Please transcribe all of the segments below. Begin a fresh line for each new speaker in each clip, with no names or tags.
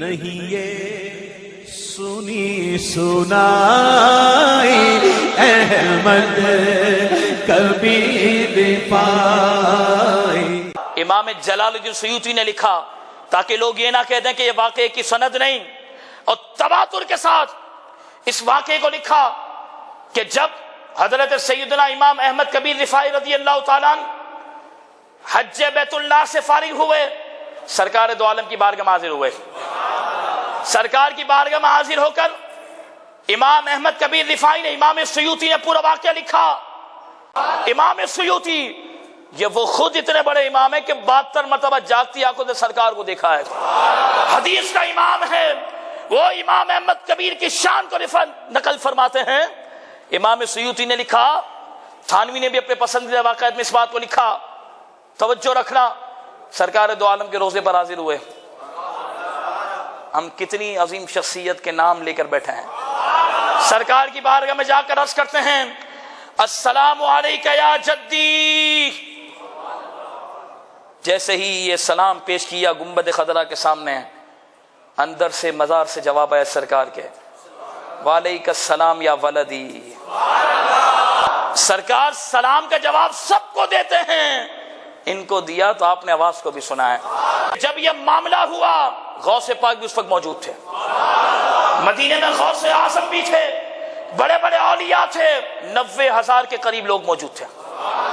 نہیں یہ سنی سنائی احمد کبیر پائی۔
امام جلال الدین سیوطی نے لکھا تاکہ لوگ یہ نہ کہہ دیں کہ یہ واقعے کی سند نہیں، اور تواتر کے ساتھ اس واقعے کو لکھا کہ جب حضرت سیدنا امام احمد کبیر رفاعی رضی اللہ تعالیٰ عنہ حج بیت اللہ سے فارغ ہوئے، سرکار دو عالم کی بارگاہ میں حاضر ہوئے۔ سرکار کی بارگاہ میں حاضر ہو کر امام احمد کبیر رفاعی نے، امام سیوطی نے پورا واقعہ لکھا۔ امام سیوطی یہ وہ خود اتنے بڑے امام ہیں کہ 72 مرتبہ جاگتی آنکھوں سے سرکار کو دیکھا ہے، حدیث کا امام ہے۔ وہ امام احمد کبیر کی شان کو نقل فرماتے ہیں۔ امام سیوطی نے لکھا، تھانوی نے بھی اپنے پسندیدہ واقعات میں اس بات کو لکھا، توجہ رکھنا، سرکار دو عالم کے روزے پر حاضر ہوئے۔ ہم کتنی عظیم شخصیت کے نام لے کر بیٹھے ہیں، سرکار کی بارگاہ میں جا کر عرض کرتے ہیں السلام علیکہ یا جدی۔ جیسے ہی یہ سلام پیش کیا گنبد خضرا کے سامنے، اندر سے مزار سے جواب آیا سرکار کے، وعلیکہ السلام یا ولدی۔ سرکار سلام کا جواب سب کو دیتے ہیں، ان کو دیا تو آپ نے آواز کو بھی سنا ہے۔ جب یہ معاملہ ہوا غوث پاک بھی اس وقت موجود تھے، مدینے میں غوث اعظم بھی تھے، بڑے بڑے اولیاء تھے، 90,000 کے قریب لوگ موجود تھے۔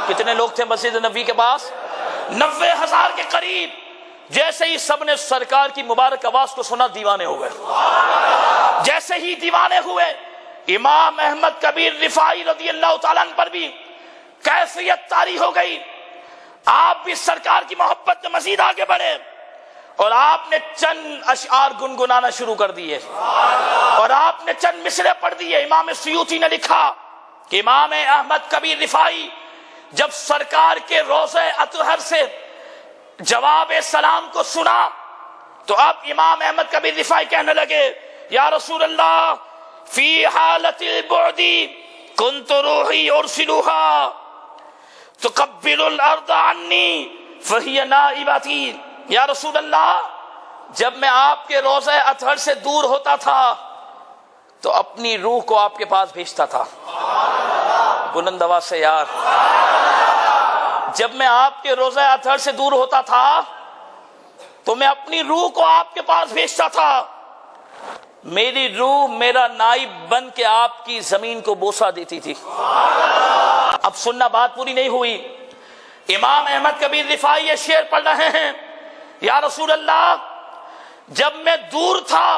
کتنے لوگ تھے مسجد نبوی کے پاس؟ 90,000 کے قریب۔ جیسے ہی سب نے سرکار کی مبارک آواز کو سنا دیوانے ہو گئے۔ جیسے ہی دیوانے ہوئے، امام احمد کبیر رفاعی رضی اللہ تعالیٰ عنہ پر بھی کیفیت طاری ہو گئی۔ آپ بھی سرکار کی محبت میں مزید آگے بڑھے اور آپ نے چند اشعار گنگنانا شروع کر دیے اور آپ نے چند مصرے پڑھ دیے۔ امام سیوطی نے لکھا کہ امام احمد کبیر رفاعی جب سرکار کے روضہ اطہر سے جواب سلام کو سنا تو اب امام احمد کبیر رفاعی کہنے لگے یا رسول اللہ فی حالت البعد کنت روحی ارسلوها تقبل الارض عنی فہی نائبتی۔ یا رسول اللہ جب میں آپ کے روضہ اطہر سے دور ہوتا تھا تو اپنی روح کو آپ کے پاس بھیجتا تھا۔ بلند آواز سے یار، جب میں آپ کے روضہ اطہر سے دور ہوتا تھا تو میں اپنی روح کو آپ کے پاس بھیجتا تھا، میری روح میرا نائب بن کے آپ کی زمین کو بوسہ دیتی تھی۔ اب سننا، بات پوری نہیں ہوئی۔ امام احمد کبیر رفاعی یہ شعر پڑھ رہے ہیں، یا رسول اللہ جب میں دور تھا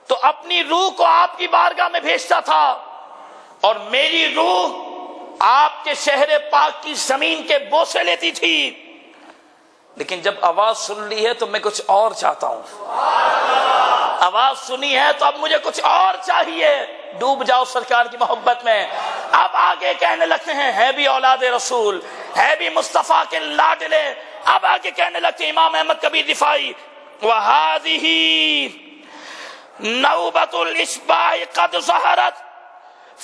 تو اپنی روح کو آپ کی بارگاہ میں بھیجتا تھا اور میری روح آپ کے شہر پاک کی زمین کے بوسے لیتی تھی، لیکن جب آواز سن لی ہے تو میں کچھ اور چاہتا ہوں۔ آواز سنی ہے تو اب مجھے کچھ اور چاہیے۔ ڈوب جاؤ سرکار کی محبت میں۔ اب آگے کہنے لگتے ہیں ہے بھی اولاد رسول، ہے بھی مصطفیٰ کے لاڈلے۔ اب آگے کہنے لگتے ہیں امام احمد کبیر رفاعی وَهَذِهِ نَوْبَةُ الْإِشْبَاعِ قَدْ ظَهَرَتْ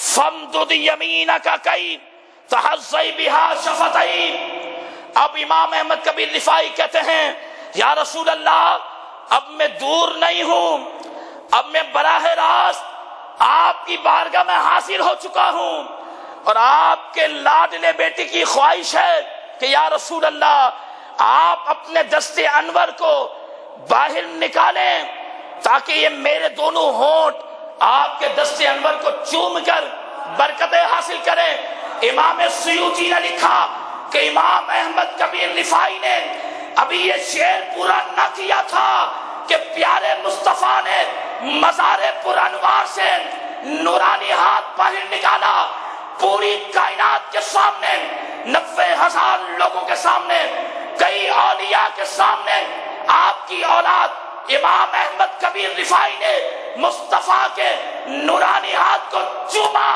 فَامْدُدْ يَمِينَكَ كَيْ تَحَظَّيْ بِهَا شَفَتَيْ۔ اب امام احمد کبیر رفاعی کہتے ہیں یا رسول اللہ اب میں دور نہیں ہوں، اب میں براہ راست آپ کی بارگاہ میں حاضر ہو چکا ہوں اور آپ کے لاڈلے بیٹے کی خواہش ہے کہ یا رسول اللہ آپ اپنے دست انور کو باہر نکالیں تاکہ یہ میرے دونوں ہونٹ آپ کے دست انور کو چوم کر برکتیں حاصل کریں۔ امام سیوطی نے لکھا کہ امام احمد کبیر رفاعی نے ابھی یہ شعر پورا نہ کیا تھا کہ پیارے مصطفیٰ نے مزار پر انوار سے نورانی ہاتھ باہر نکالا، پوری کائنات کے سامنے، 90,000 لوگوں کے سامنے، کئی اولیاء کے سامنے آپ کی اولاد امام احمد کبیر رفاعی نے مصطفیٰ کے نورانی ہاتھ کو چوما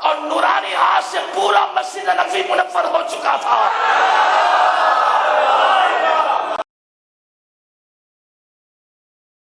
اور نورانی ہاتھ سے پورا مسجد نبوی منور ہو چکا تھا۔